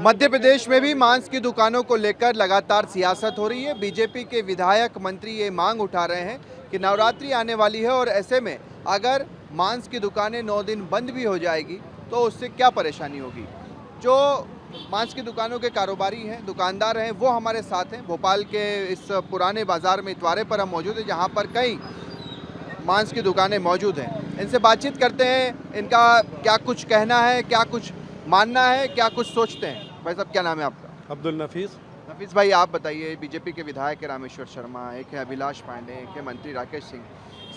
मध्य प्रदेश में भी मांस की दुकानों को लेकर लगातार सियासत हो रही है। बीजेपी के विधायक मंत्री ये मांग उठा रहे हैं कि नवरात्रि आने वाली है और ऐसे में अगर मांस की दुकानें 9 दिन बंद भी हो जाएगी तो उससे क्या परेशानी होगी। जो मांस की दुकानों के कारोबारी हैं, दुकानदार हैं, वो हमारे साथ हैं। भोपाल के इस पुराने बाजार में इतवारे पर हम मौजूद हैं, जहाँ पर कई मांस की दुकानें मौजूद हैं। इनसे बातचीत करते हैं, इनका क्या कुछ कहना है, क्या कुछ मानना है, क्या कुछ सोचते हैं। भाई साहब, क्या नाम है आपका? अब्दुल नफीस। नफीस भाई, आप बताइए। बीजेपी के विधायक है रामेश्वर शर्मा, एक है अभिलाष पांडे, एक है मंत्री राकेश सिंह,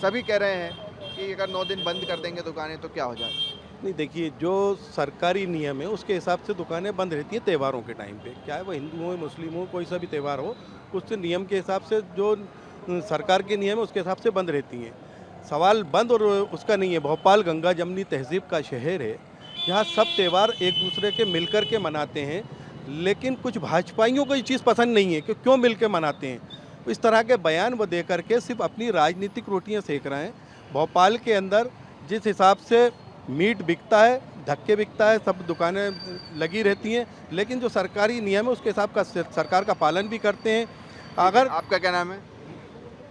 सभी कह रहे हैं कि अगर 9 दिन बंद कर देंगे दुकानें तो क्या हो जाएगा। नहीं, देखिए, जो सरकारी नियम है उसके हिसाब से दुकानें बंद रहती हैं त्योहारों के टाइम पे, चाहे वो हिंदू हो, मुस्लिम हो, कोई सा भी त्यौहार हो, उस नियम के हिसाब से जो सरकार के नियम है उसके हिसाब से बंद रहती हैं। सवाल बंद और उसका नहीं है। भोपाल गंगा जमनी तहजीब का शहर है, यहाँ सब त्यौहार एक दूसरे के मिलकर के मनाते हैं, लेकिन कुछ भाजपाइयों को ये चीज़ पसंद नहीं है कि क्यों मिल के मनाते हैं। इस तरह के बयान वो दे करके सिर्फ अपनी राजनीतिक रोटियां सेक रहे हैं। भोपाल के अंदर जिस हिसाब से मीट बिकता है, धक्के बिकता है, सब दुकानें लगी रहती हैं, लेकिन जो सरकारी नियम है उसके हिसाब का सरकार का पालन भी करते हैं। अगर आपका क्या नाम है?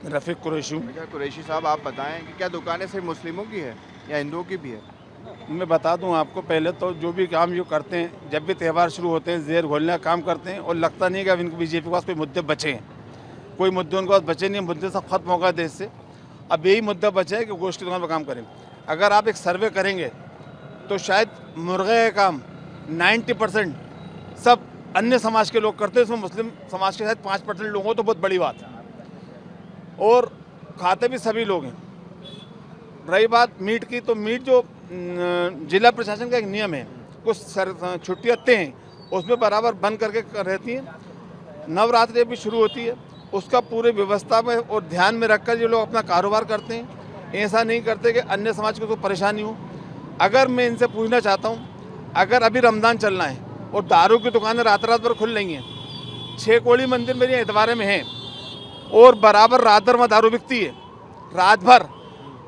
रफ़ीक कुरैशी। कुरैशी साहब, आप बताएं कि क्या दुकानें सिर्फ मुस्लिमों की है या हिंदुओं की भी है? मैं बता दूं आपको, पहले तो जो भी काम ये करते हैं, जब भी त्यौहार शुरू होते हैं जहर घोलने का काम करते हैं, और लगता नहीं कि अब इनको बीजेपी के पास कोई मुद्दे बचे हैं। कोई मुद्दे उनके पास बचे नहीं, मुद्दे सब खत्म हो गए देश से। अब यही मुद्दा बचा है कि गोश्त की दुकान पर काम करें। अगर आप एक सर्वे करेंगे तो शायद मुर्गे का काम 90% सब अन्य समाज के लोग करते हैं, इसमें मुस्लिम समाज के शायद 5% लोग हो तो बहुत बड़ी बात है, और खाते भी सभी लोग हैं। रही बात मीट की, तो मीट जो जिला प्रशासन का एक नियम है, कुछ छुट्टियाँ तय हैं उसमें बराबर बंद करके रहती हैं। नवरात्रि भी शुरू होती है, उसका पूरे व्यवस्था में और ध्यान में रखकर ये लोग अपना कारोबार करते हैं। ऐसा नहीं करते कि अन्य समाज को कोई परेशानी हो। अगर मैं इनसे पूछना चाहता हूँ, अगर अभी रमज़ान चलना है और दारू की दुकानें रात भर खुल रही हैं, 6 कोड़ी मंदिर मेरे इतवारे में है और बराबर रात भर में दारू बिकती है, रात भर।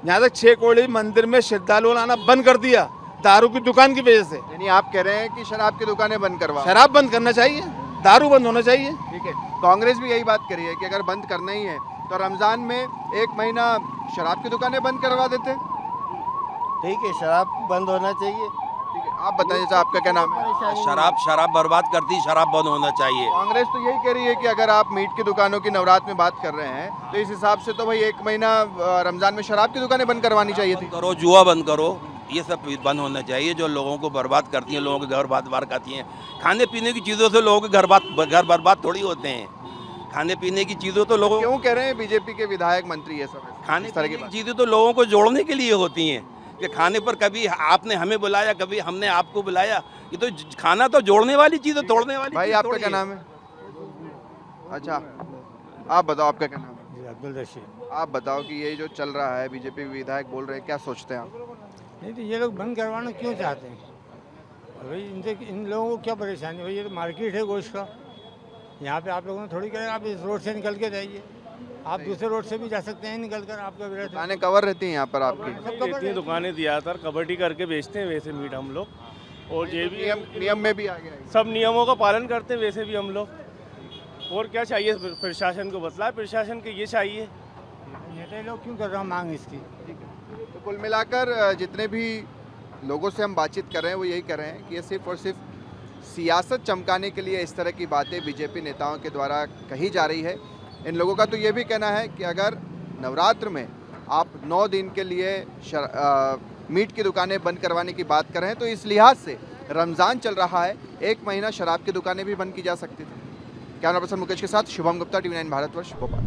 यहाँ तक 6 कोड़ी मंदिर में श्रद्धालुओं ने आना बंद कर दिया दारू की दुकान की वजह से। यानी आप कह रहे हैं कि शराब की दुकानें बंद करवा? शराब बंद करना चाहिए, दारू बंद होना चाहिए। ठीक है, कांग्रेस भी यही बात करी है कि अगर बंद करना ही है तो रमज़ान में 1 महीना शराब की दुकानें बंद करवा देते। ठीक है, शराब बंद होना चाहिए। ठीक है, आप बताइए साहब, आपका क्या नाम है? शराब बर्बाद करती, शराब बंद होना चाहिए। कांग्रेस तो यही कह रही है कि अगर आप मीट की दुकानों की नवरात्र में बात कर रहे हैं तो इस हिसाब से तो भाई 1 महीना रमजान में शराब की दुकानें बंद करवानी चाहिए थी। करो, जुआ बंद करो, ये सब बंद होना चाहिए जो लोगों को बर्बाद करती हैं, लोगों के घर बार करती हैं। खाने पीने की चीज़ों से लोगों के घर बर्बाद थोड़ी होते हैं। खाने पीने की चीज़ों तो लोगों क्यों कह रहे हैं बीजेपी के विधायक मंत्री ये सब? खाने पीने की चीज़ें तो लोगों को जोड़ने के लिए होती हैं कि खाने पर कभी आपने हमें बुलाया, कभी हमने आपको बुलाया। ये तो खाना तो जोड़ने वाली चीज़ है, तोड़ने वाली। भाई आपका क्या नाम है? अच्छा, आप बताओ, आपका क्या नाम है? अब्दुल रशीद। आप बताओ कि ये जो चल रहा है, बीजेपी विधायक बोल रहे हैं, क्या सोचते हैं आप? नहीं तो ये लोग बंद करवाना क्यों चाहते हैं? भाई इनसे इन लोगों को क्या परेशानी? भाई ये तो मार्केट है गोश्त का, यहाँ पे आप लोगों ने थोड़ी करें। आप इस रोड से निकल के जाइए, आप दूसरे रोड से भी जा सकते हैं निकल कर। आपका दुकानें कवर रहती हैं यहाँ पर आपकी? इतनी दुकानें ज़्यादातर कबड्डी करके बेचते हैं वैसे मीट हम लोग, और ये भी नियम में भी आ गया है। सब नियमों का पालन करते हैं वैसे भी हम लोग। और क्या चाहिए प्रशासन को? बतला प्रशासन के ये चाहिए। नेता लोग क्यों कर रहे हैं मांग इसकी? तो कुल मिलाकर जितने भी लोगों से हम बातचीत कर रहे हैं वो यही कह रहे हैं कि ये सिर्फ और सिर्फ सियासत चमकाने के लिए इस तरह की बातें बीजेपी नेताओं के द्वारा कही जा रही है। इन लोगों का तो ये भी कहना है कि अगर नवरात्र में आप 9 दिन के लिए मीट की दुकानें बंद करवाने की बात कर रहे हैं तो इस लिहाज से रमज़ान चल रहा है, 1 महीना शराब की दुकानें भी बंद की जा सकती थी। कैमरा पर्सन मुकेश के साथ शुभम गुप्ता, TV9 भारतवर्ष, भोपाल।